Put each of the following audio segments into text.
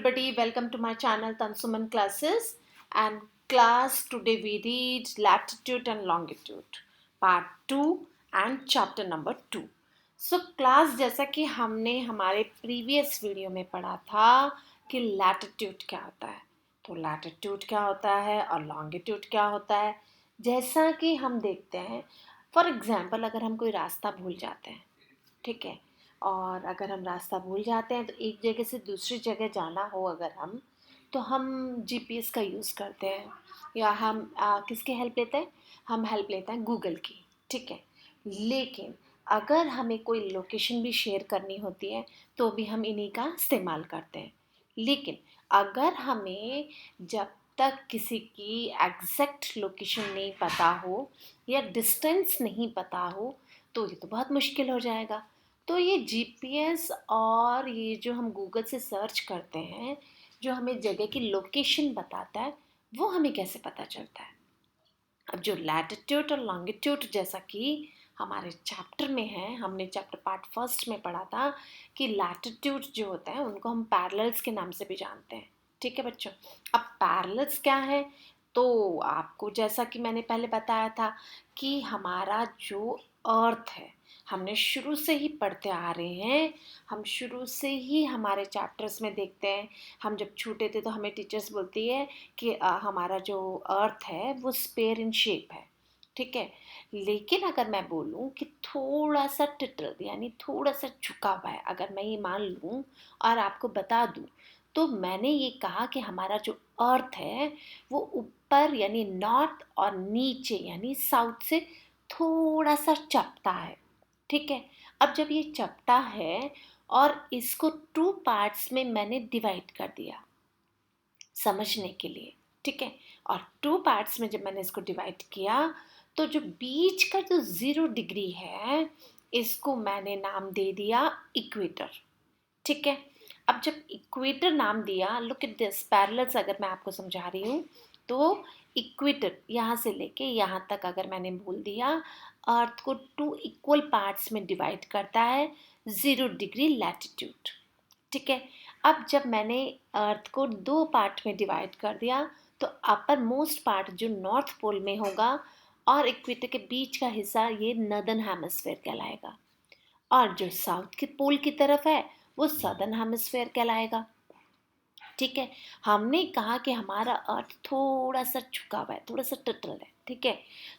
everybody, welcome to my channel Tansuman Classes. And class, today we read Latitude and Longitude Part 2 and Chapter number 2. So class, जैसा कि हमने हमारे previous video में पढ़ा था कि लैटिट्यूड क्या होता है, तो लैटिट्यूड क्या होता है और लॉन्गिट्यूड क्या होता है, जैसा कि हम देखते हैं। फॉर एग्जाम्पल, अगर हम कोई रास्ता भूल जाते हैं, ठीक है, और अगर हम रास्ता भूल जाते हैं तो एक जगह से दूसरी जगह जाना हो अगर हम, तो हम जीपीएस का यूज़ करते हैं या हम किसकी हेल्प लेते हैं, हम हेल्प लेते हैं गूगल की, ठीक है। लेकिन अगर हमें कोई लोकेशन भी शेयर करनी होती है तो भी हम इन्हीं का इस्तेमाल करते हैं। लेकिन अगर हमें जब तक किसी की एग्जैक्ट लोकेशन नहीं पता हो या डिस्टेंस नहीं पता हो तो ये तो बहुत मुश्किल हो जाएगा। तो ये जीपीएस और ये जो हम गूगल से सर्च करते हैं, जो हमें जगह की लोकेशन बताता है, वो हमें कैसे पता चलता है। अब जो लैटिट्यूड और लॉन्गिट्यूड, जैसा कि हमारे चैप्टर में है, हमने चैप्टर पार्ट फर्स्ट में पढ़ा था कि लैटिट्यूड जो होता है उनको हम पैरेलल्स के नाम से भी जानते हैं, ठीक है बच्चों। अब पैरेलल्स क्या है, तो आपको जैसा कि मैंने पहले बताया था कि हमारा जो अर्थ है, हमने शुरू से ही पढ़ते आ रहे हैं, हम शुरू से ही हमारे चैप्टर्स में देखते हैं। हम जब छोटे थे तो हमें टीचर्स बोलती है कि हमारा जो अर्थ है वो स्पेयर इन शेप है, ठीक है। लेकिन अगर मैं बोलूँ कि थोड़ा सा टिटल यानी थोड़ा सा झुका हुआ है, अगर मैं ये मान लूँ और आपको बता दूँ, तो मैंने ये कहा कि हमारा जो अर्थ है वो ऊपर यानी नॉर्थ और नीचे यानी साउथ से थोड़ा सा चपटा है, ठीक है। अब जब ये चपटा है और इसको टू पार्ट्स में मैंने डिवाइड कर दिया समझने के लिए, ठीक है, और टू पार्ट्स में जब मैंने इसको डिवाइड किया तो जो बीच का जो 0 डिग्री है इसको मैंने नाम दे दिया इक्वेटर, ठीक है। अब जब इक्वेटर नाम दिया, लुक एट दिस पैरेलल्स, अगर मैं आपको समझा रही हूँ तो इक्वेटर यहाँ से लेके यहाँ तक अगर मैंने बोल दिया, अर्थ को 2 इक्वल पार्ट्स में डिवाइड करता है 0 डिग्री लैटिट्यूड, ठीक है। अब जब मैंने अर्थ को 2 पार्ट में डिवाइड कर दिया तो अपर मोस्ट पार्ट जो नॉर्थ पोल में होगा और इक्वेटर के बीच का हिस्सा ये नर्दर्न हेमिस्फीयर कहलाएगा, और जो साउथ के पोल की तरफ है वो सदर्न हेमिस्फीयर कहलाएगा, ठीक है। हमने कहा कि हमारा अर्थ थोड़ा सा झुका हुआ है, थोड़ा सा टटल है, ठीक है।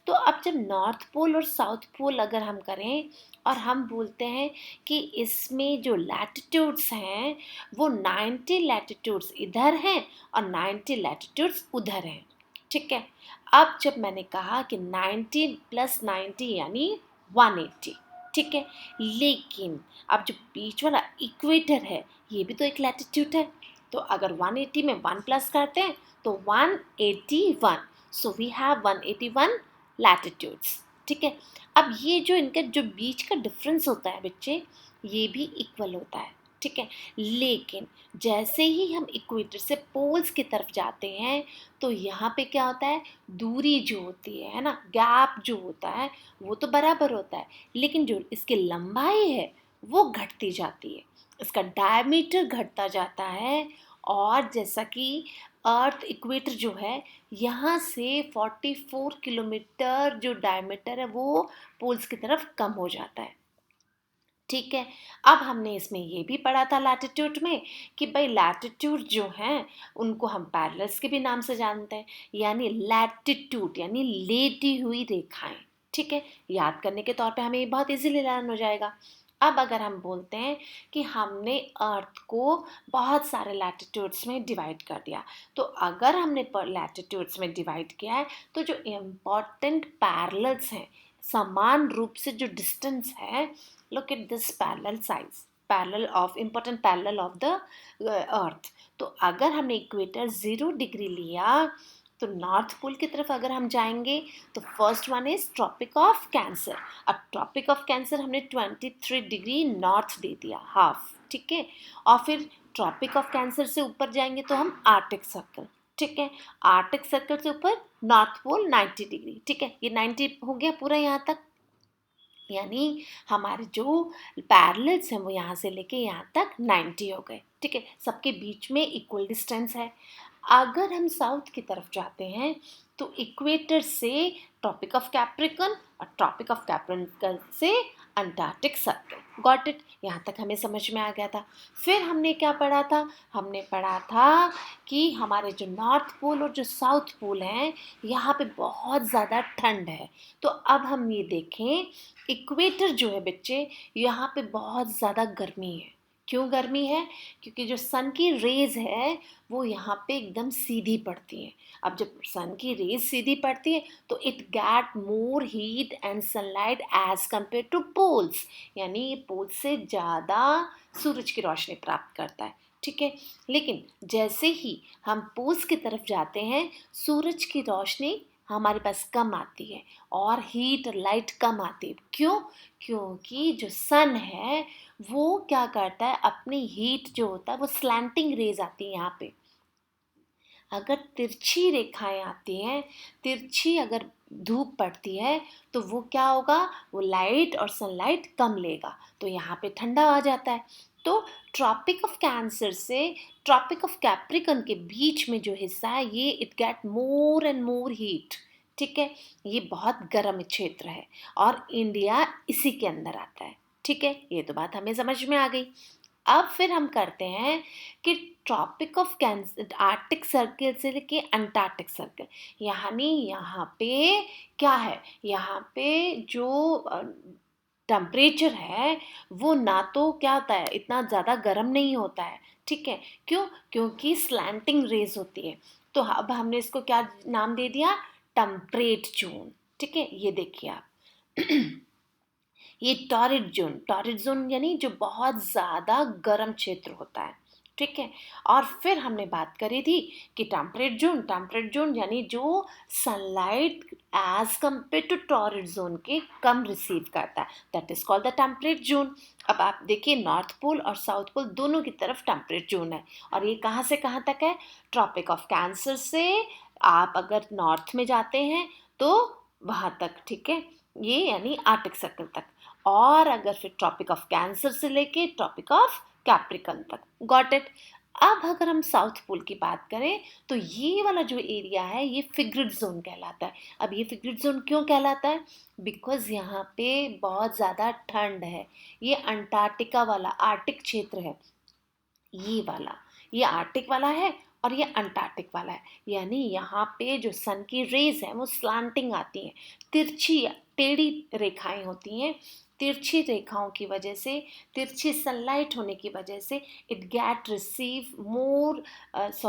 तो अब जब नॉर्थ पोल और साउथ पोल अगर हम करें और हम बोलते हैं कि इसमें जो लैटिट्यूड्स हैं वो 90 लैटिट्यूड्स इधर हैं और 90 लैटिट्यूड्स उधर हैं, ठीक है। अब जब मैंने कहा कि 90 प्लस 90 यानी 180, ठीक है। लेकिन अब जो बीच वाला इक्वेटर है ये भी तो एक लैटिट्यूड है, तो अगर 180 में 1 प्लस करते हैं तो 181, सो वी हैव 181 लैटिट्यूड्स, ठीक है। अब ये जो इनका जो बीच का डिफरेंस होता है बच्चे, ये भी इक्वल होता है, ठीक है। लेकिन जैसे ही हम इक्वेटर से पोल्स की तरफ जाते हैं तो यहाँ पे क्या होता है, दूरी जो होती है ना, गैप जो होता है वो तो बराबर होता है, लेकिन जो इसकी लंबाई है वो घटती जाती है, इसका डायमीटर घटता जाता है। और जैसा कि अर्थ इक्वेटर जो है यहाँ से 44 किलोमीटर जो डायमीटर है वो पोल्स की तरफ कम हो जाता है, ठीक है। अब हमने इसमें ये भी पढ़ा था लैटिट्यूड में कि भाई लैटिट्यूड जो हैं उनको हम पैरेलल्स के भी नाम से जानते हैं, यानी लैटिट्यूड यानी लेटी हुई रेखाएं, ठीक है। याद करने के तौर पे हमें ये बहुत इजीली लर्न हो जाएगा। अब अगर हम बोलते हैं कि हमने अर्थ को बहुत सारे लैटिट्यूड्स में डिवाइड कर दिया, तो अगर हमने लैटिट्यूड्स में डिवाइड किया है तो जो इम्पॉर्टेंट पैरेलल्स हैं, समान रूप से जो डिस्टेंस है, look at this parallel size, parallel of important parallel of the earth। तो अगर हमने इक्वेटर 0 डिग्री लिया तो नॉर्थ पोल की तरफ अगर हम जाएंगे तो first one is Tropic of Cancer. अब ट्रॉपिक ऑफ कैंसर हमने 23 डिग्री नॉर्थ दे दिया, हाफ, ठीक है। और फिर ट्रॉपिक ऑफ कैंसर से ऊपर जाएंगे तो हम आर्टिक सर्कल, ठीक है। आर्टिक सर्कल से ऊपर नॉर्थ पोल 90 डिग्री, ठीक है। ये 90 हो गया पूरा यहाँ तक, यानी हमारे जो पैरेलल्स हैं वो यहाँ से लेके यहाँ तक 90 हो गए, ठीक है, सबके बीच में इक्वल डिस्टेंस है। अगर हम साउथ की तरफ जाते हैं तो इक्वेटर से ट्रॉपिक ऑफ कैप्रिकॉर्न और ट्रॉपिक ऑफ कैप्रिकॉर्न से अंटार्कटिक सर्कल। Got it? यहाँ तक हमें समझ में आ गया था। फिर हमने क्या पढ़ा था? हमने पढ़ा था कि हमारे जो नॉर्थ पोल और जो साउथ पोल हैं यहाँ पे बहुत ज़्यादा ठंड है। तो अब हम ये देखें, इक्वेटर जो है बच्चे, यहाँ पे बहुत ज़्यादा गर्मी है। क्यों गर्मी है? क्योंकि जो सन की रेज है वो यहाँ पे एकदम सीधी पड़ती है। अब जब सन की रेज सीधी पड़ती है तो it get more heat and sunlight as compare to poles, यानी ये पोल से ज़्यादा सूरज की रोशनी प्राप्त करता है। ठीक है, लेकिन जैसे ही हम पोल्स की तरफ जाते हैं सूरज की रोशनी हमारे पास कम आती है और हीट लाइट कम आती है। क्यों? क्योंकि जो सन है वो क्या करता है, अपनी हीट जो होता है वो स्लैंटिंग रेज आती है यहाँ पे। अगर तिरछी रेखाएं आती हैं, तिरछी अगर धूप पड़ती है तो वो क्या होगा, वो लाइट और सनलाइट कम लेगा, तो यहाँ पे ठंडा आ जाता है। तो ट्रॉपिक ऑफ कैंसर से ट्रॉपिक ऑफ कैप्रिकॉर्न के बीच में जो हिस्सा है ये it get more and more heat. ठीक है, ये बहुत गर्म क्षेत्र है और इंडिया इसी के अंदर आता है। ठीक है, ये तो बात हमें समझ में आ गई। अब फिर हम करते हैं कि Tropic of Cancer Arctic Circle से लेके अंटार्कटिक सर्कल, यानी यहाँ पे क्या है, यहाँ पे जो टेम्परेचर है वो ना तो क्या होता है, इतना ज़्यादा गर्म नहीं होता है। ठीक है, क्यों? क्योंकि स्लैंटिंग रेज होती है। तो अब हमने इसको क्या नाम दे दिया, टेम्परेट जोन। ठीक है, ये देखिए आप ये टॉरिड जोन यानी जो बहुत ज़्यादा गर्म क्षेत्र होता है। ठीक है, और फिर हमने बात करी थी कि टेम्परेट जोन यानी जो sunlight as compare to torrid zone के कम रिसीव करता है, that is called the temperate zone. अब आप देखिए नॉर्थ पोल और साउथ पोल दोनों की तरफ टेम्परेट जोन है और ये कहाँ से कहाँ तक है, ट्रॉपिक ऑफ कैंसर से आप अगर नॉर्थ में जाते हैं तो वहाँ तक। ठीक है, ये यानी आर्कटिक सर्कल तक, और अगर फिर ट्रॉपिक ऑफ कैंसर से लेके ट्रॉपिक ऑफ कैप्रिकॉर्न तक। Got it? अब अगर हम साउथ पोल की बात करें तो ये वाला जो एरिया है ये फिग्रिड जोन कहलाता है। अब ये फिग्रिड जोन क्यों कहलाता है? बिकॉज यहाँ पे बहुत ज़्यादा ठंड है। ये अंटार्कटिका वाला आर्कटिक क्षेत्र है, ये वाला, ये आर्कटिक वाला है और ये अंटार्कटिक वाला है। यानी यहाँ पे जो सन की रेज है वो स्लांटिंग आती हैं, तिरछी टेढ़ी रेखाएं होती हैं। तिरछी रेखाओं की वजह से, तिरछी सनलाइट होने की वजह से it get receive more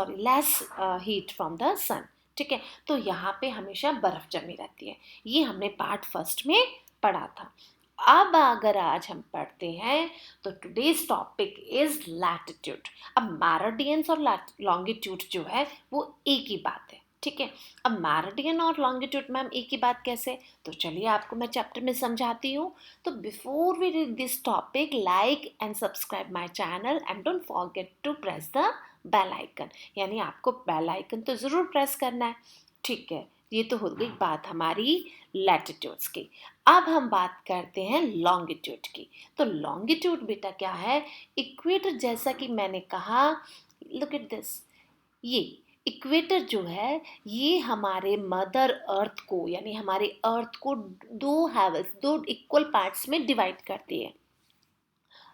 less heat from the sun. ठीक है, तो यहाँ पे हमेशा बर्फ जमी रहती है। ये हमने पार्ट फर्स्ट में पढ़ा था। अब अगर आज हम पढ़ते हैं तो टुडेज टॉपिक इज लैटिट्यूड। अब मैरिडियंस और लॉन्गिट्यूड जो है वो एक ही बात है। ठीक है, अब मैरिडियन और लॉन्गिट्यूड मैम एक ही बात कैसे, तो चलिए आपको मैं चैप्टर में समझाती हूँ। तो before we read this topic, like and subscribe my channel and don't forget to press the bell icon, यानी आपको बेल आइकन तो ज़रूर प्रेस करना है। ठीक है, ये तो हो गई बात हमारी लैटिट्यूड्स की। अब हम बात करते हैं लॉन्गिट्यूड की। तो लॉन्गिट्यूड बेटा क्या है, इक्वेटर, जैसा कि मैंने कहा, लुक एट दिस, ये इक्वेटर जो है ये हमारे मदर अर्थ को, यानी हमारे अर्थ को दो इक्वल पार्ट्स में डिवाइड करती है।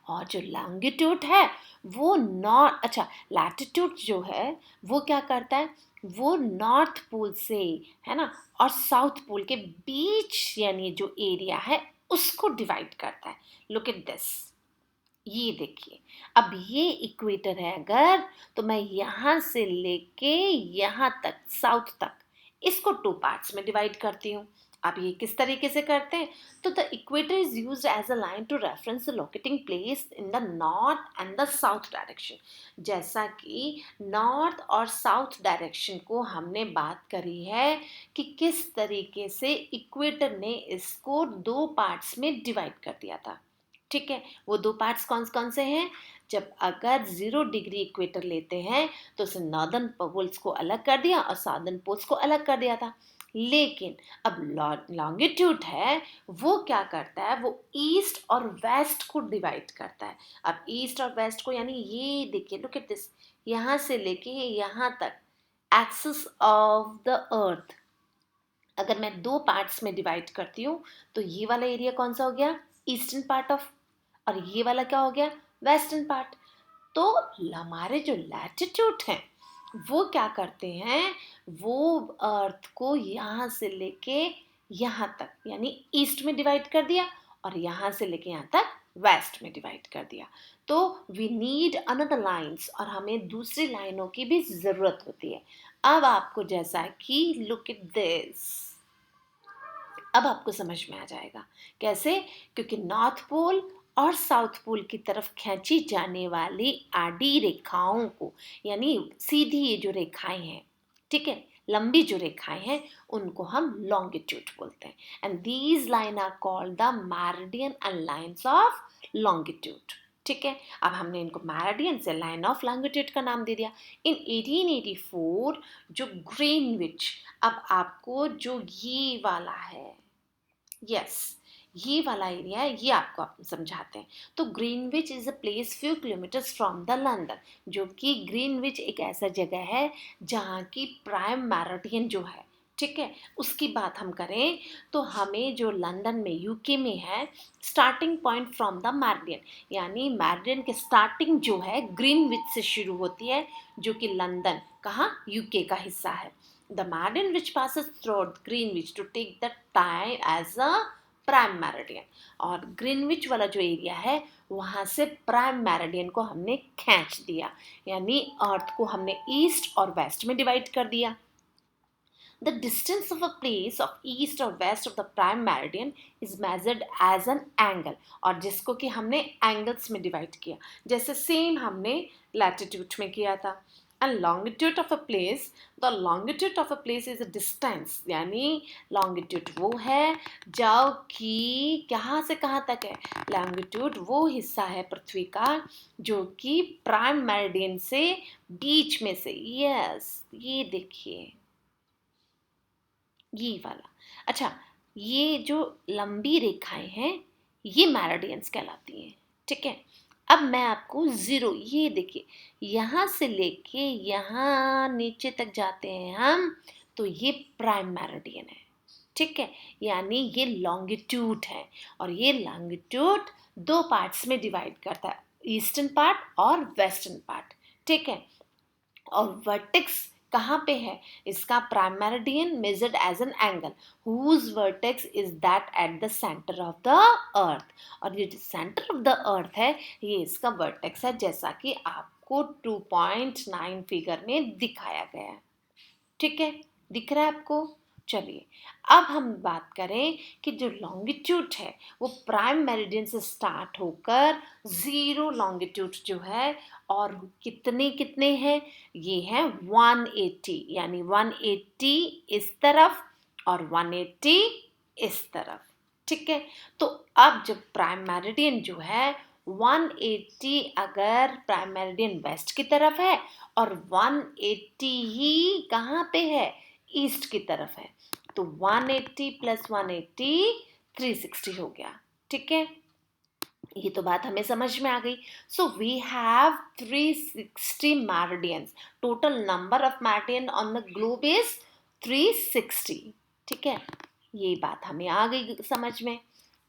और जो लॉन्गिट्यूड है वो नॉर्थ, अच्छा लैटिट्यूड जो है वो क्या करता है, वो नॉर्थ पोल से, है ना, और साउथ पोल के बीच यानी जो एरिया है उसको डिवाइड करता है। लुक एट दिस, ये देखिए, अब ये इक्वेटर है अगर, तो मैं यहाँ से लेके यहाँ तक साउथ तक इसको टू पार्ट्स में डिवाइड करती हूँ। अब ये किस तरीके से करते हैं, तो the equator is used as a line to reference the locating place in the north and the south direction. जैसा कि नॉर्थ और साउथ डायरेक्शन को हमने बात करी है कि किस तरीके से इक्वेटर ने इसको दो पार्ट्स में डिवाइड कर दिया था। ठीक है, वो दो पार्ट्स कौन कौन से हैं, जब अगर 0 डिग्री इक्वेटर लेते हैं तो उसे नॉर्दर्न पोल्स को अलग कर दिया और साउदर्न पोल्स को अलग कर दिया था। लेकिन अब लॉन्गिट्यूड है वो क्या करता है, वो ईस्ट और वेस्ट को डिवाइड करता है। अब ईस्ट और वेस्ट को, यानी ये देखिए, लुक एट दिस, यहाँ से लेके यहाँ तक एक्सिस ऑफ द अर्थ अगर मैं दो पार्ट्स में डिवाइड करती हूँ तो ये वाला एरिया कौन सा हो गया, ईस्टर्न पार्ट ऑफ, और ये वाला क्या हो गया, वेस्टर्न पार्ट। तो हमारे जो लैटिट्यूड हैं वो क्या करते हैं, वो अर्थ को यहाँ से लेके यहाँ तक यानी ईस्ट में डिवाइड कर दिया और यहाँ से लेके यहाँ तक वेस्ट में डिवाइड कर दिया। तो वी नीड अनदर लाइन्स, और हमें दूसरी लाइनों की भी ज़रूरत होती है। अब आपको जैसा कि लुक एट दिस, अब आपको समझ में आ जाएगा कैसे, क्योंकि नॉर्थ पोल और साउथ पोल की तरफ खींची जाने वाली आडी रेखाओं को, यानी सीधी ये जो रेखाएं हैं, ठीक है, लंबी जो रेखाएं हैं, उनको हम लॉन्गिट्यूड बोलते हैं। And these line are called the meridian and lines of longitude. ठीक है, अब हमने इनको मेरिडियन से लाइन ऑफ लॉन्गिट्यूड का नाम दे दिया। इन 1884 जो ग्रीनविच, अब आपको जो ये वाला है, यस ये वाला एरिया है, ये आपको आप समझाते हैं। तो Greenwich is a place few kilometres from the London, जो कि ग्रीनविच एक ऐसा जगह है जहाँ की प्राइम मेरिडियन जो है, ठीक है, उसकी बात हम करें तो हमें जो लंदन में यूके में है, starting point from the meridian, यानी मेरिडियन के स्टार्टिंग जो है ग्रीनविच से शुरू होती है, जो कि लंदन कहाँ, यूके का हिस्सा है। The meridian which passes through Greenwich to take the time as a prime meridian, और ग्रीनविच वाला जो एरिया है वहाँ से प्राइम मेरिडियन को हमने खींच दिया, यानी अर्थ को हमने ईस्ट और वेस्ट में डिवाइड कर दिया। The distance of a place of east or west of the prime meridian is measured as an angle, और जिसको कि हमने एंगल्स में डिवाइड किया, जैसे सेम हमने लैटिट्यूड में किया था। And longitude of a place, the longitude of a place is a distance, यानी longitude वो है जो कि कहाँ से कहाँ तक है, longitude वो हिस्सा है पृथ्वी का जो कि प्राइम मेरिडियन से बीच में से, यस ये देखिए ये वाला। अच्छा, ये जो लंबी रेखाएं हैं ये मेरिडियंस कहलाती हैं, ठीक है। अब मैं आपको ज़ीरो, ये देखिए यहाँ से लेके यहाँ नीचे तक जाते हैं हम, तो ये प्राइम मेरिडियन है, ठीक है, यानी ये लॉन्गिट्यूड है, और ये लॉन्गिट्यूड दो पार्ट्स में डिवाइड करता है, ईस्टर्न पार्ट और वेस्टर्न पार्ट, ठीक है। और वर्टेक्स कहाँ पे है इसका, prime meridian measured as an angle whose vertex is that at the centre of the earth, और ये जो सेंटर ऑफ द अर्थ है ये इसका वर्टेक्स है, जैसा कि आपको 2.9 फिगर में दिखाया गया है, ठीक है, दिख रहा है आपको। चलिए अब हम बात करें कि जो लॉन्गिट्यूड है वो प्राइम मेरिडियन से स्टार्ट होकर ज़ीरो लॉन्गिट्यूड जो है, और कितने कितने हैं, ये हैं 180, यानी 180 इस तरफ और 180 इस तरफ, ठीक है। तो अब जब प्राइम मेरिडियन जो है 180 अगर प्राइम मेरिडियन वेस्ट की तरफ है और 180 ही कहाँ पे है, ईस्ट की तरफ है, तो 180 प्लस 180 360 हो गया, ठीक है। ये तो बात हमें समझ में आ गई। So we have 360 meridians, total number of meridian on the globe is 360, ठीक है, ये बात हमें आ गई समझ में।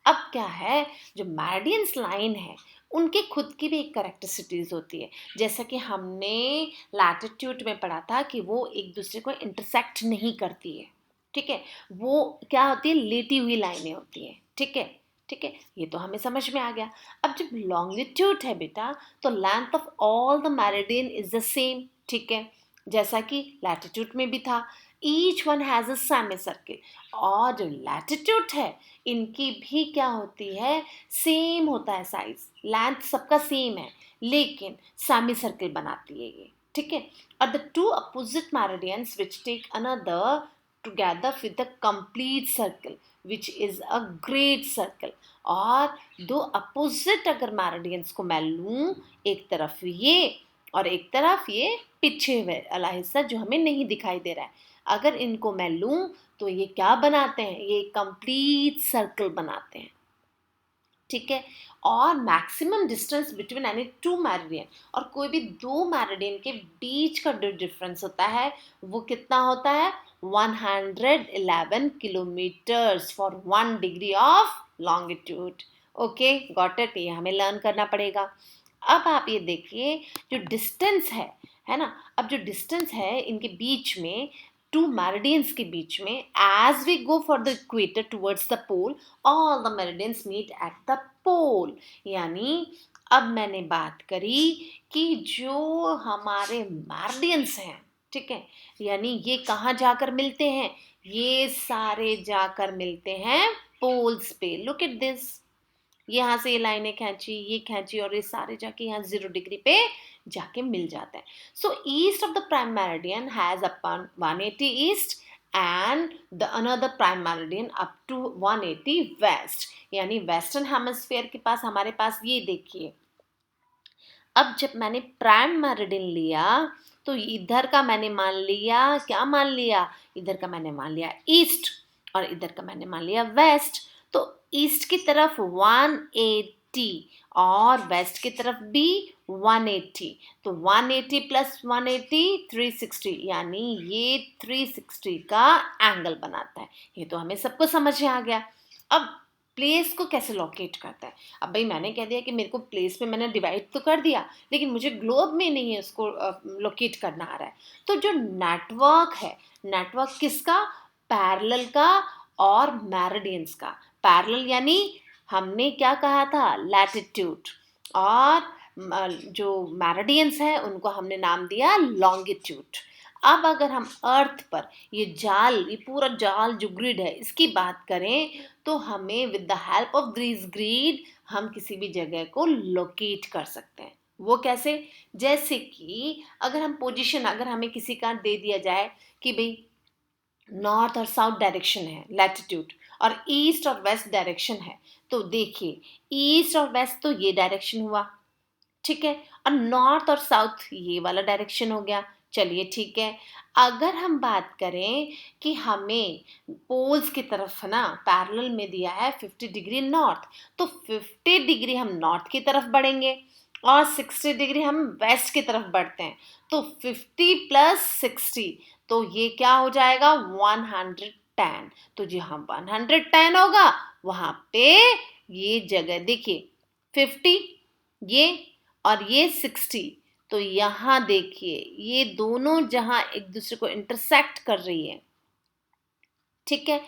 अब क्या है, जो मेरिडियंस लाइन है उनके खुद की भी एक करेक्टरिस्टिक्स होती है, जैसा कि हमने लैटिट्यूड में पढ़ा था कि वो एक दूसरे को इंटरसेक्ट नहीं करती है, ठीक है, वो क्या होती है, लेटी हुई लाइनें होती हैं, ठीक है, ठीक है, ये तो हमें समझ में आ गया। अब जब लॉन्गिट्यूड है बेटा, तो length of all the meridian is the same, ठीक है, जैसा कि लैटिट्यूड में भी था, each one has a semi circle, और जो लैटिट्यूड है इनकी भी क्या होती है, सेम होता है साइज, लेंथ सबका सेम है, लेकिन सेमी सर्किल बनाती है ये, ठीक है। और the two opposite meridians which take another together with the complete circle which is a great circle, और दो अपोजिट अगर मेरिडियंस को मैं लूँ, एक तरफ ये और एक तरफ ये पीछे वाला हिस्सा जो हमें नहीं दिखाई दे रहा है। अगर इनको मैं लूं तो ये क्या बनाते हैं, ये कंप्लीट सर्कल बनाते हैं। ठीक है, और maximum distance between any two Meridian, और कोई भी दो मैरिडियन के बीच का जो डिफरेंस होता है वो कितना होता है, 111 kilometres for 1 degree of longitude. Okay, got it, ये हमें लर्न करना पड़ेगा। अब आप ये देखिए जो डिस्टेंस है ना, अब जो डिस्टेंस है इनके बीच में, टू मेरिडियंस के बीच में, as we go for the equator towards the pole, all the meridians meet at the pole. यानी अब मैंने बात करी कि जो हमारे मेरिडियंस हैं, ठीक है, यानी ये कहाँ जाकर मिलते हैं, ये सारे जाकर मिलते हैं पोल्स पे। लुक एट दिस, यहाँ से ये लाइनें खींची, ये खींची, और ये सारे जाके यहाँ 0 डिग्री पे जाके मिल जाते हैं। So east of the prime meridian has upon 180 east and the another prime meridian up to 180 west. यानी वेस्टर्न हेमिस्फीयर के पास हमारे पास ये देखिए, अब जब मैंने प्राइम मेरिडियन लिया तो इधर का मैंने मान लिया, क्या मान लिया, इधर का मैंने मान लिया ईस्ट, और इधर का मैंने मान लिया वेस्ट। तो ईस्ट की तरफ 180 और वेस्ट की तरफ भी 180, तो 180 प्लस 180 360, यानी ये 360 का एंगल बनाता है। ये तो हमें सबको समझ में आ गया। अब प्लेस को कैसे लोकेट करता है, अब भाई मैंने कह दिया कि मेरे को प्लेस में मैंने डिवाइड तो कर दिया, लेकिन मुझे ग्लोब में नहीं है उसको लोकेट करना आ रहा है। तो जो नेटवर्क है, नेटवर्क किसका, पैरेलल का और मेरिडियंस का। पैरेलल यानी हमने क्या कहा था, लैटिट्यूड, और जो मेरिडियंस है उनको हमने नाम दिया लॉन्गिट्यूड। अब अगर हम अर्थ पर ये जाल, ये पूरा जाल जो ग्रिड है इसकी बात करें, तो हमें with the help of this grid हम किसी भी जगह को लोकेट कर सकते हैं। वो कैसे, जैसे कि अगर हम पोजीशन, अगर हमें किसी का दे दिया जाए कि भाई नॉर्थ और साउथ डायरेक्शन है लैटिट्यूड, और ईस्ट और वेस्ट डायरेक्शन है, तो देखिए ईस्ट और वेस्ट तो ये डायरेक्शन हुआ, ठीक है, और नॉर्थ और साउथ ये वाला डायरेक्शन हो गया। चलिए ठीक है, अगर हम बात करें कि हमें पोल्स की तरफ ना पैरेलल में दिया है 50 डिग्री नॉर्थ, तो 50 डिग्री हम नॉर्थ की तरफ बढ़ेंगे और 60 डिग्री हम वेस्ट की तरफ बढ़ते हैं, तो 50 प्लस 60, तो ये क्या हो जाएगा 110। तो जी हाँ 110 होगा, वहाँ पे ये जगह देखिए 50 ये और ये 60, तो यहाँ देखिए ये दोनों जहाँ एक दूसरे को इंटरसेक्ट कर रही है, ठीक है।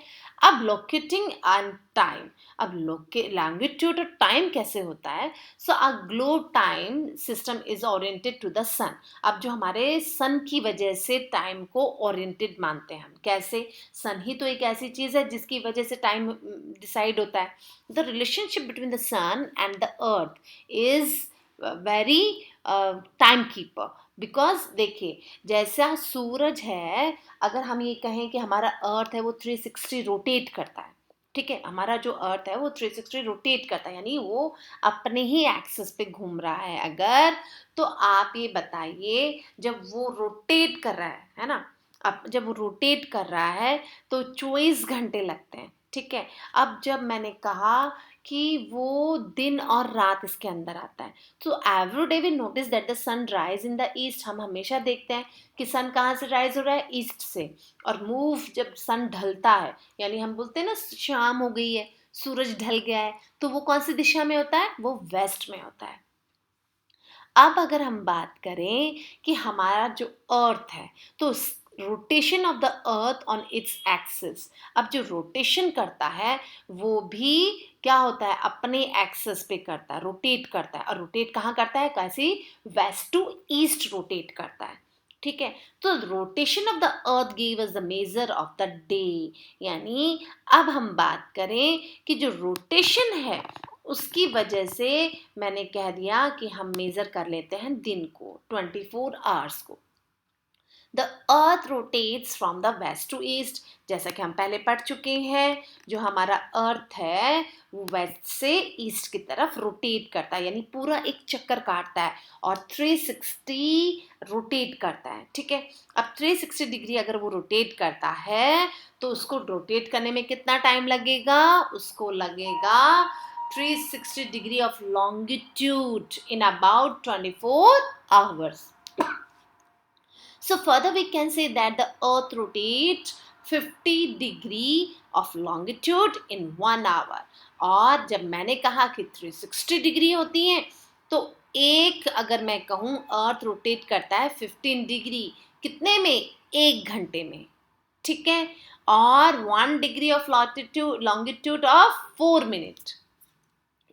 अब लोकेटिंग एंड टाइम, अब लॉन्गिट्यूड और टाइम कैसे होता है, so a globe time system is oriented to the sun. अब जो हमारे सन की वजह से टाइम को ओरिएंटेड मानते हैं हम, कैसे, सन ही तो एक ऐसी चीज़ है जिसकी वजह से टाइम डिसाइड होता है। The relationship between the sun and the earth is very time keeper, because देखिए जैसा सूरज है, अगर हम ये कहें कि हमारा अर्थ है वो 360 रोटेट करता है, ठीक है, हमारा जो अर्थ है वो 360 रोटेट करता है, यानी वो अपने ही एक्सिस पे घूम रहा है अगर, तो आप ये बताइए जब वो रोटेट कर रहा है ना, अब जब वो रोटेट कर रहा है तो 24 घंटे लगते हैं, ठीक है। अब जब मैंने कहा कि वो दिन और रात इसके अंदर आता है, तो every day we notice that the sun rise in the east, हम हमेशा देखते हैं कि सन कहाँ से राइज हो रहा है, ईस्ट से, और मूव जब सन ढलता है, यानी हम बोलते हैं ना शाम हो गई है, सूरज ढल गया है, तो वो कौन सी दिशा में होता है, वो वेस्ट में होता है। अब अगर हम बात करें कि हमारा जो अर्थ है, तो rotation of the earth on its axis, अब जो रोटेशन करता है वो भी क्या होता है, अपने एक्सिस पे करता है, रोटेट करता है, और रोटेट कहाँ करता है, कैसी, वेस्ट टू ईस्ट रोटेट करता है, ठीक है। तो rotation of the earth give us the measure of the day, यानी अब हम बात करें कि जो रोटेशन है उसकी वजह से मैंने कह दिया कि हम मेजर कर लेते हैं दिन को, 24 आवर्स को। The earth rotates from the west to east, जैसा कि हम पहले पढ़ चुके हैं, जो हमारा अर्थ है वो वेस्ट से ईस्ट की तरफ रोटेट करता है, यानी पूरा एक चक्कर काटता है और 360 रोटेट करता है। ठीक है, अब 360 डिग्री अगर वो रोटेट करता है तो उसको रोटेट करने में कितना टाइम लगेगा? उसको लगेगा 360 degree of longitude in about 24 hours. So further we can say that the earth rotates 50 degree of longitude in 1 hour. और जब मैंने कहा कि 360 डिग्री होती है तो एक अगर मैं कहूँ अर्थ रोटेट करता है 15 डिग्री कितने में? 1 घंटे में। ठीक है, और 1 degree of longitude of 4 minute,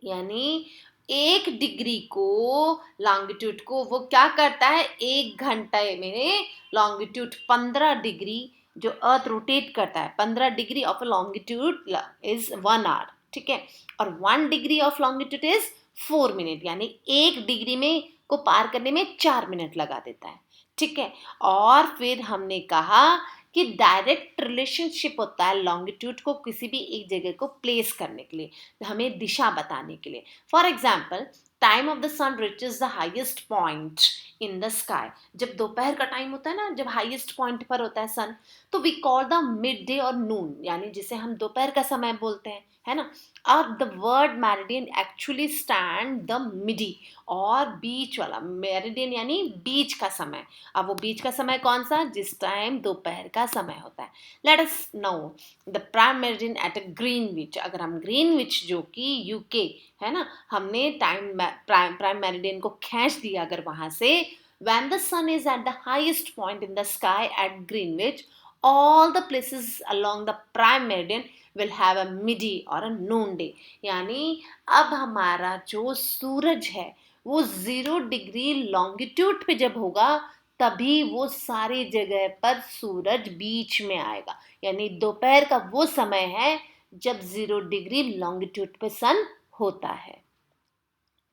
यानी 1 डिग्री को लॉन्गिट्यूड को वो क्या करता है? 1 घंटे में लॉन्गिट्यूड 15 डिग्री जो अर्थ रोटेट करता है, 15 degree of longitude is 1 hour. ठीक है, और 1 degree of longitude is 4 minute, यानी 1 डिग्री में को पार करने में 4 मिनट लगा देता है। ठीक है, और फिर हमने कहा कि डायरेक्ट रिलेशनशिप होता है लॉन्गिट्यूड को किसी भी एक जगह को प्लेस करने के लिए, हमें दिशा बताने के लिए। For example, time of the sun reaches the highest point in the sky, जब दोपहर का टाइम होता है ना, जब हाईएस्ट पॉइंट पर होता है सन, तो we call the mid day और नून, यानी जिसे हम दोपहर का समय बोलते हैं, है ना। और the word meridian actually stand the midi, और बीच वाला मेरिडियन यानी बीच का समय। अब वो बीच का समय कौन सा? जिस टाइम दोपहर का समय होता है। Let us know the prime meridian at a Greenwich, अगर हम ग्रीनविच जो कि यूके है ना, हमने प्राइम मेरिडियन को खींच दिया अगर वहां से, when the sun is at the highest point in the sky at Greenwich, all the places along the prime meridian will have a midi or a noonday, यानी अब हमारा जो सूरज है वो 0 डिग्री लॉन्गिट्यूड पे जब होगा तभी वो सारी जगह पर सूरज बीच में आएगा, यानी दोपहर का वो समय है जब 0 डिग्री लॉन्गिट्यूड पे सन होता है।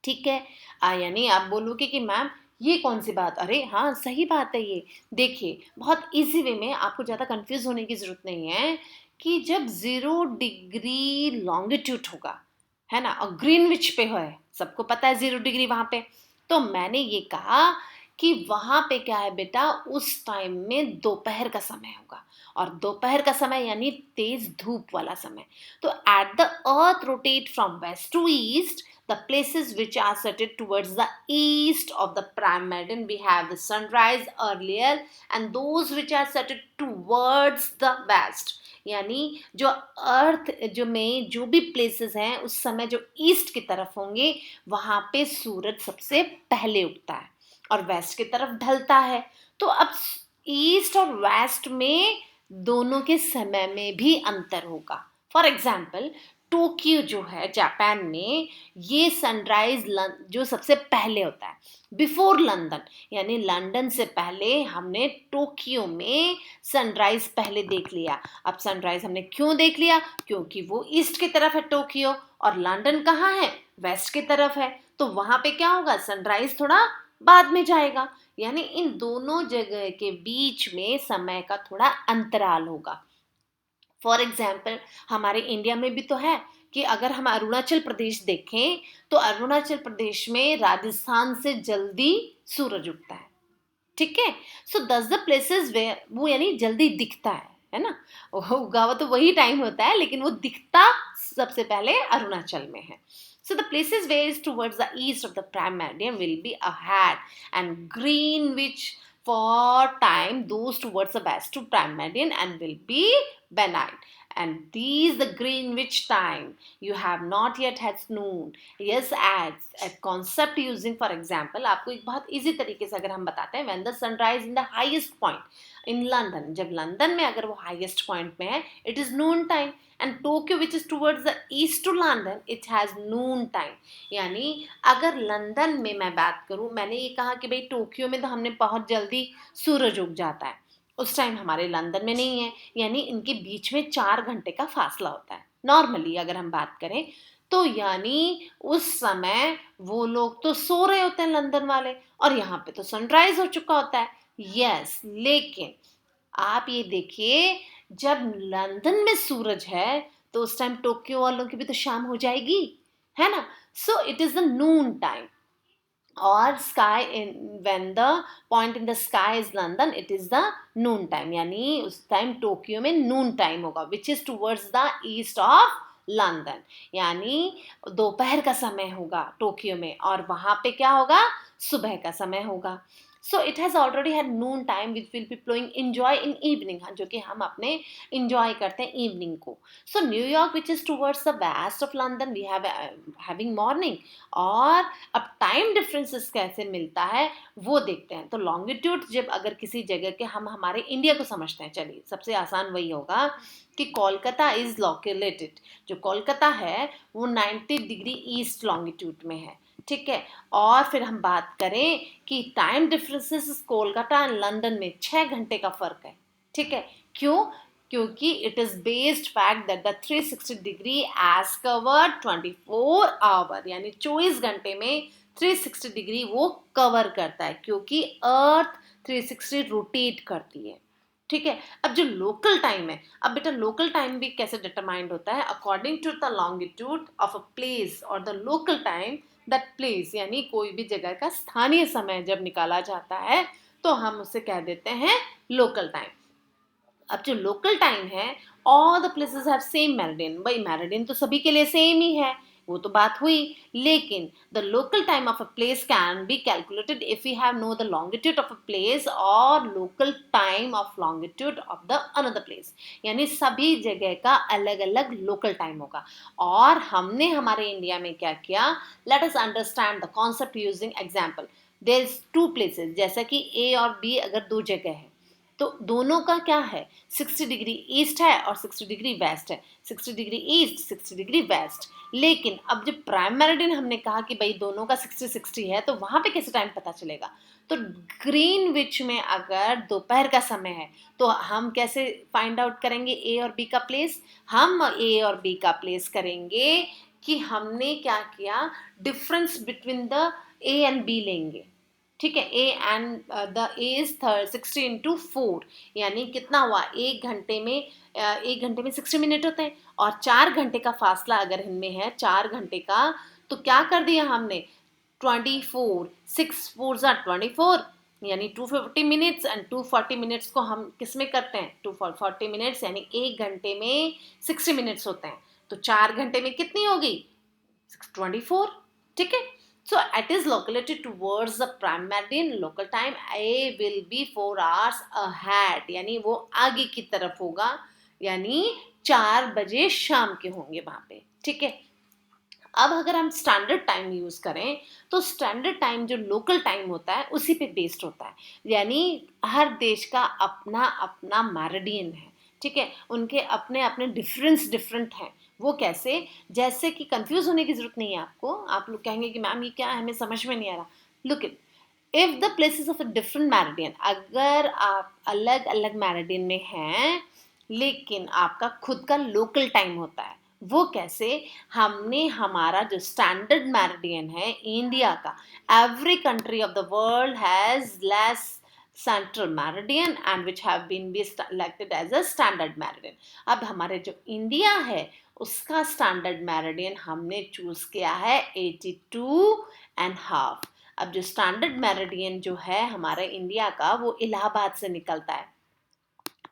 ठीक है, यानी आप बोलोगे कि मैम ये कौन सी बात? अरे हाँ, सही बात है ये। देखिए, बहुत इजी वे में, आपको ज़्यादा कंफ्यूज होने की ज़रूरत नहीं है कि जब 0 डिग्री लॉन्गिट्यूड होगा, है ना, और ग्रीनविच पे है, सबको पता है 0 डिग्री वहाँ पे, तो मैंने ये कहा कि वहाँ पे क्या है बेटा, उस टाइम में दोपहर का समय होगा, और दोपहर का समय यानी तेज धूप वाला समय। तो at the earth rotate from west to east, the places which are sited towards the east of the prime meridian, we have the sunrise earlier, and those which are sited towards the west, यानी जो अर्थ जो में जो भी places हैं उस समय जो ईस्ट की तरफ होंगे वहां पे सूरज सबसे पहले उगता है और वेस्ट की तरफ ढलता है। तो अब ईस्ट और वेस्ट में दोनों के समय में भी अंतर होगा। फॉर एग्जाम्पल, टोक्यो जो है जापान में, ये सनराइज जो सबसे पहले होता है बिफोर लंदन, यानी लंदन से पहले हमने टोक्यो में सनराइज पहले देख लिया। अब सनराइज हमने क्यों देख लिया? क्योंकि वो ईस्ट की तरफ है टोक्यो, और लंदन कहाँ है? वेस्ट की तरफ है, तो वहां पे क्या होगा? सनराइज थोड़ा बाद में जाएगा, यानी इन दोनों जगह के बीच में समय का थोड़ा अंतराल होगा। फॉर एग्जाम्पल, हमारे इंडिया में भी तो है कि अगर हम अरुणाचल प्रदेश देखें तो अरुणाचल प्रदेश में राजस्थान से जल्दी सूरज उगता है। ठीक है, सो दस द प्लेसेस वे वो यानी जल्दी दिखता है ना, उगा हुआ तो वही टाइम होता है लेकिन वो दिखता सबसे पहले अरुणाचल में है। So the places where is towards the east of the prime meridian will be ahead, and Greenwich for time those towards the west to prime meridian and will be benign. And these the Greenwich time you have not yet had noon. Yes, as a concept using for example, आपको एक बहुत easy तरीके से अगर हम बताते हैं, when the sunrise in the highest point in London, जब लंदन में अगर वो highest point में है, it is noon time. And Tokyo which is towards the east to London, it has noon time. यानी अगर लंदन में मैं बात करूं, मैंने ये कहा कि भाई टोक्यो में तो हमने बहुत जल्दी सूरज उग जाता है, उस टाइम हमारे लंदन में नहीं है, यानी इनके बीच में 4 घंटे का फासला होता है नॉर्मली अगर हम बात करें तो। यानी उस समय वो लोग तो सो रहे होते हैं लंदन वाले, और यहाँ पे तो सनराइज हो चुका होता है। यस, लेकिन आप ये देखिए, जब लंदन में सूरज है तो उस टाइम टोक्यो वालों की भी तो शाम हो जाएगी, है ना? So it is the noon time, और sky in when the point in the sky is London, it is the noon time, यानी उस टाइम टोक्यो में नून टाइम होगा, which is towards the east of London, यानी दोपहर का समय होगा टोक्यो में, और वहां पे क्या होगा, सुबह का समय होगा। So it has already had noon time which will be ploughing enjoy in evening, जो कि हम अपने इंजॉय करते हैं इवनिंग को। So New York which is towards the west of London, we have having morning. और अब टाइम डिफरेंसेस कैसे मिलता है वो देखते हैं। तो लॉन्गिट्यूड, जब अगर किसी जगह के हम हमारे इंडिया को समझते हैं, चलिए सबसे आसान वही होगा कि कोलकाता इज लोकेटेड, जो कोलकाता है वो 90 डिग्री ईस्ट लॉन्गिट्यूड में है, ठीक है। और फिर हम बात करें कि time differences Kolkata and London में 6 घंटे का फर्क है, ठीक है। क्यों? क्योंकि it is based fact that the 360 degree as cover 24 hour, यानी 24 घंटे में 360 डिग्री वो कवर करता है, क्योंकि अर्थ 360 रोटेट करती है, ठीक है। अब जो लोकल टाइम है, अब बेटा लोकल टाइम भी कैसे डिटरमाइंड होता है, according to the longitude of a place और the local time that place, यानी कोई भी जगह का स्थानीय समय जब निकाला जाता है तो हम उसे कह देते हैं लोकल टाइम। अब जो लोकल टाइम है, all the places have same meridian, भाई मेरिडियन तो सभी के लिए सेम ही है, वो तो बात हुई। लेकिन the local time of a place can be calculated if you have know the longitude of a place और local time of longitude of the another place, यानी सभी जगह का अलग अलग लोकल टाइम होगा। और हमने हमारे इंडिया में क्या किया, let us understand the concept using example. There is two places, जैसा कि ए और बी अगर दो जगह है तो दोनों का क्या है, 60 डिग्री ईस्ट है और 60 डिग्री वेस्ट है, 60 डिग्री ईस्ट 60 डिग्री वेस्ट। लेकिन अब जब प्राइम मेरिडियन हमने कहा कि भाई दोनों का 60-60 है, तो वहां पे कैसे टाइम पता चलेगा, तो ग्रीनविच में अगर दोपहर का समय है तो हम कैसे फाइंड आउट करेंगे ए और बी का प्लेस, हम ए और बी का प्लेस करेंगे कि हमने क्या किया, difference between the A and B लेंगे, ठीक है। A and the A is 60 into 4, यानी कितना हुआ, एक घंटे में 60 मिनट होते हैं, और 4 घंटे का फासला अगर इनमें है 4 घंटे का, तो क्या कर दिया हमने, 24, 6 4 24, यानी 250 मिनट्स, एंड 240 मिनट्स को हम किस में करते हैं, 240 मिनट्स, यानी एक घंटे में 60 मिनट्स होते हैं, तो 4 घंटे में कितनी होगी, 24, ठीक है। So it is located towards the prime meridian. Local time A will be 4 hours ahead, यानी वो आगे की तरफ होगा, यानी 4 बजे शाम के होंगे वहां पे, ठीक है। अब अगर हम स्टैंडर्ड टाइम यूज करें तो स्टैंडर्ड टाइम जो लोकल टाइम होता है उसी पे बेस्ड होता है, यानी हर देश का अपना अपना मैरिडियन है, ठीक है। उनके अपने अपने डिफरेंट हैं। वो कैसे, जैसे कि कंफ्यूज होने की जरूरत नहीं है आपको, आप लोग कहेंगे कि मैम ये क्या है, हमें समझ में नहीं आ रहा। Look it, if the places of a different Meridian, अगर आप अलग अलग मैरिडियन में हैं लेकिन आपका खुद का लोकल टाइम होता है, वो कैसे, हमने हमारा जो स्टैंडर्ड मैरिडियन है इंडिया का, every country of the world has less central meridian and which have been be selected as a standard meridian. अब हमारे जो इंडिया है उसका स्टैंडर्ड मैरिडियन हमने चूज किया है 82.5। अब जो स्टैंडर्ड मेरिडियन जो है हमारे इंडिया का वो इलाहाबाद से निकलता है,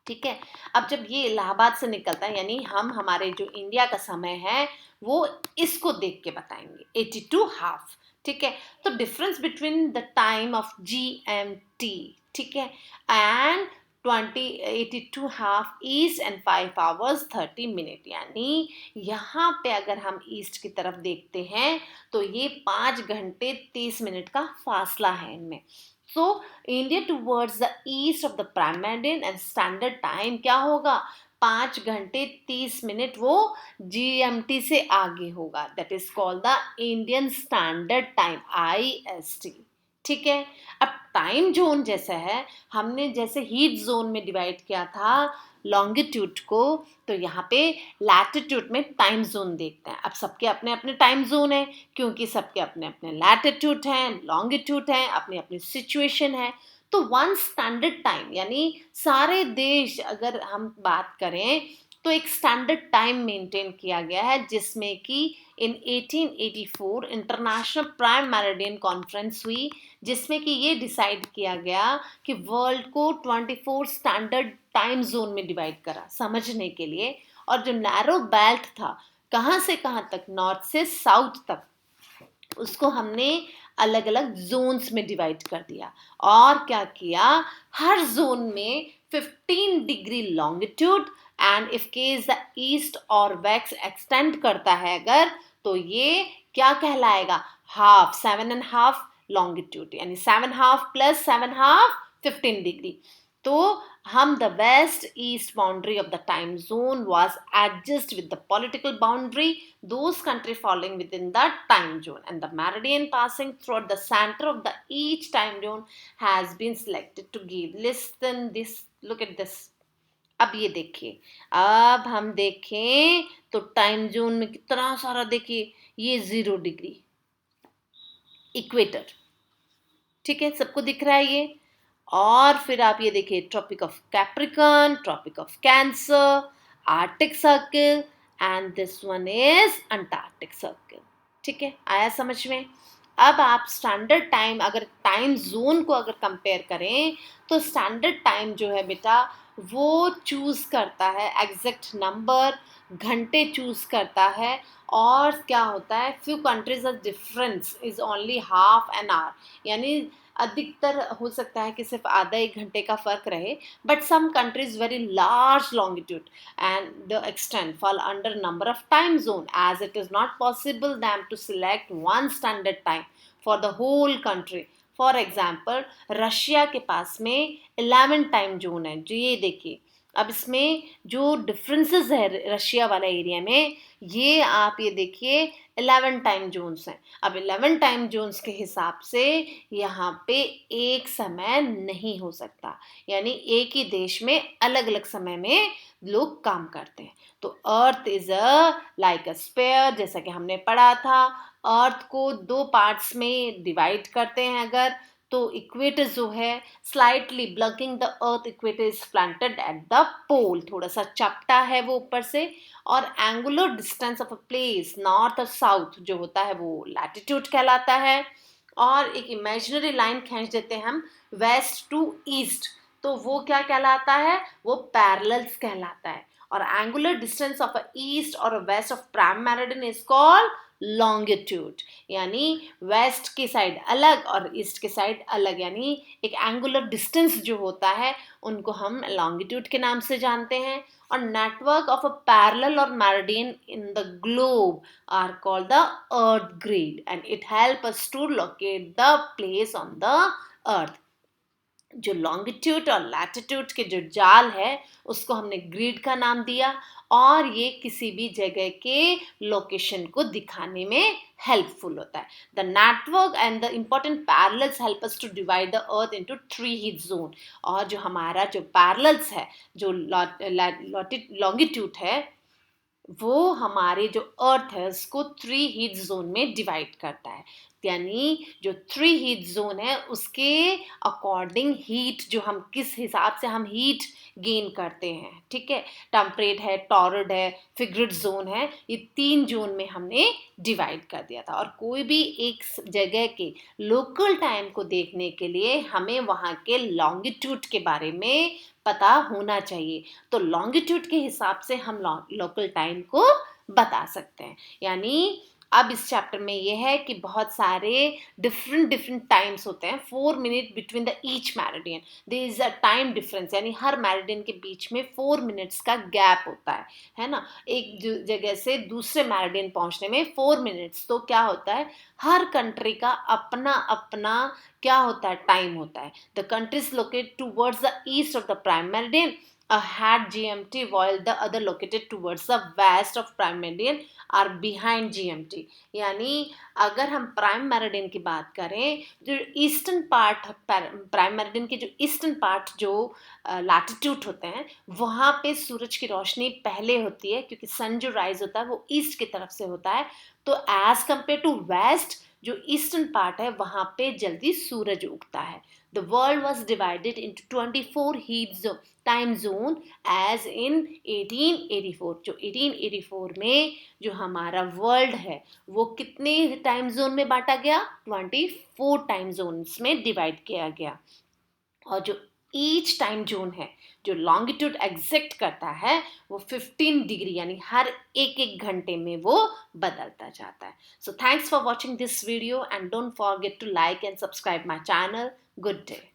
ठीक है। अब जब ये इलाहाबाद से निकलता है, यानी हम हमारे जो इंडिया का समय है वो इसको देख के बताएंगे 82.5, ठीक है। तो difference between the time of GMT, ठीक है, and 82.5 east and 5 hours 30 minute, यानी यहाँ पे अगर हम ईस्ट की तरफ देखते हैं तो ये 5 घंटे 30 मिनट का फासला है इनमें। So India towards the east of the prime meridian and standard time क्या होगा, 5 घंटे 30 मिनट वो GMT से आगे होगा, that is called the Indian standard time IST, ठीक है। अब टाइम जोन जैसा है, हमने जैसे हीट जोन में डिवाइड किया था लॉन्गिट्यूड को, तो यहाँ पे लैटिट्यूड में टाइम जोन देखते हैं। अब सबके अपने अपने टाइम जोन है, क्योंकि सबके अपने अपने लैटिट्यूड हैं, लॉन्गिट्यूड हैं, अपनी अपनी सिचुएशन है। तो वन स्टैंडर्ड टाइम यानी सारे देश अगर हम बात करें तो एक स्टैंडर्ड टाइम मेंटेन किया गया है, जिसमें कि इन 1884 इंटरनेशनल प्राइम मेरिडियन कॉन्फ्रेंस हुई, जिसमें कि ये डिसाइड किया गया कि वर्ल्ड को 24 स्टैंडर्ड टाइम जोन में डिवाइड करा समझने के लिए। और जो नैरो बेल्ट था कहाँ से कहाँ तक, नॉर्थ से साउथ तक, उसको हमने अलग अलग जोन्स में डिवाइड कर दिया। और क्या किया, हर जोन में 15 degree longitude and if case the east और वेस्ट एक्सटेंड करता है अगर, तो ये क्या कहलाएगा, हाफ, 7.5 लॉन्गिट्यूड, यानी 7.5 प्लस 7.5 15 डिग्री। तो हम the west east boundary of the time zone was adjust with the political boundary those country falling within the time zone, and the meridian passing through the center of the each time zone has been selected to give. Listen this, look at this. अब ये देखिए, अब हम देखें तो time zone में कितना सारा, देखिए ये 0 डिग्री इक्वेटर, ठीक है, सबको दिख रहा है ये। और फिर आप ये देखिए, Tropic of Capricorn, Tropic of Cancer, Arctic Circle and this one is Antarctic Circle. ठीक है, आया समझ में। अब आप स्टैंडर्ड टाइम, अगर टाइम जोन को अगर कंपेयर करें तो स्टैंडर्ड टाइम जो है बेटा वो चूज करता है एग्जैक्ट नंबर, घंटे चूज करता है। और क्या होता है, few countries difference is only half an hour, यानी अधिकतर हो सकता है कि सिर्फ आधा एक घंटे का फर्क रहे, but some countries very large longitude and the extent fall under number of time zone as it is not possible them to select one standard time for the whole country. For example Russia के पास में 11 time zone है, जो ये देखिए। अब इसमें जो डिफरेंसेस है रशिया वाला एरिया में, ये आप ये देखिए 11 टाइम जोन्स हैं। अब 11 टाइम जोन्स के हिसाब से यहाँ पे एक समय नहीं हो सकता, यानी एक ही देश में अलग अलग समय में लोग काम करते हैं। तो earth is like a sphere, जैसा कि हमने पढ़ा था। अर्थ को 2 पार्ट्स में डिवाइड करते हैं अगर, तो इक्वेटर जो है slightly blocking the earth equator is planted at the pole, थोड़ा सा चपटा है वो ऊपर से। और angular distance of a place north और साउथ जो होता है वो लैटिट्यूड कहलाता है। और एक इमेजिनरी लाइन खींच देते हैं हम वेस्ट टू ईस्ट, तो वो क्या कहलाता है, वो पैरेलल्स कहलाता है। और angular distance of a east और west of prime meridian is called longitude, यानी वेस्ट की साइड अलग और ईस्ट की साइड अलग, यानी एक एंगुलर डिस्टेंस जो होता है उनको हम लॉन्गिट्यूड के नाम से जानते हैं। और नेटवर्क ऑफ अ पैरेलल और meridian in the globe are called the earth grid and it help us to locate the place on the earth. जो लॉन्गिट्यूड और लैटिट्यूड के जो जाल है उसको हमने ग्रिड का नाम दिया, और ये किसी भी जगह के लोकेशन को दिखाने में हेल्पफुल होता है। The network and the important parallels help us to divide the earth into 3 heat zone. और जो हमारा जो पैरेलल्स है, जो लॉन्गिट्यूड है, वो हमारे जो अर्थ है उसको 3 हीट जोन में डिवाइड करता है। यानी जो 3 हीट जोन है उसके अकॉर्डिंग हीट, जो हम किस हिसाब से हम हीट गेन करते हैं, ठीक है, टेम्परेट है, टॉर्रिड है, फिग्रिड जोन है, ये 3 जोन में हमने डिवाइड कर दिया था। और कोई भी एक जगह के लोकल टाइम को देखने के लिए हमें वहाँ के लॉन्गिट्यूड के बारे में पता होना चाहिए। तो लॉन्गिट्यूड के हिसाब से हम लोकल टाइम को बता सकते हैं। यानी अब इस चैप्टर में ये है कि बहुत सारे डिफरेंट टाइम्स होते हैं, 4 minute between the each meridian, there is a time difference, यानी हर मेरिडियन के बीच में 4 मिनट्स का गैप होता है ना, एक जगह से दूसरे मेरिडियन पहुंचने में 4 मिनट्स। तो क्या होता है, हर कंट्री का अपना अपना क्या होता है, टाइम होता है। The countries located towards the east of the prime meridian had GMT, while the other located towards the west of prime meridian are behind GMT। यानी अगर हम प्राइम मेरिडियन की बात करें, जो ईस्टर्न पार्ट, प्राइम मेरिडियन के जो eastern part जो लैटिट्यूड होते हैं, वहाँ पे सूरज की रोशनी पहले होती है, क्योंकि सन जो राइज होता है वो ईस्ट की तरफ से होता है। तो एज कंपेयर टू वेस्ट, जो ईस्टर्न पार्ट है वहाँ पे जल्दी सूरज उगता है। The world was divided into 24 time zone as in 1884. जो 1884 में जो हमारा वर्ल्ड है वो कितने टाइम जोन में बांटा गया? 24 टाइम जोन्स में डिवाइड किया गया। और जो ईच टाइम जोन है, जो लॉन्गिट्यूड एग्जिस्ट करता है, वो 15 डिग्री यानी हर एक घंटे में वो बदलता जाता है। So thanks for watching this video and don't forget to like and subscribe my channel. Good day.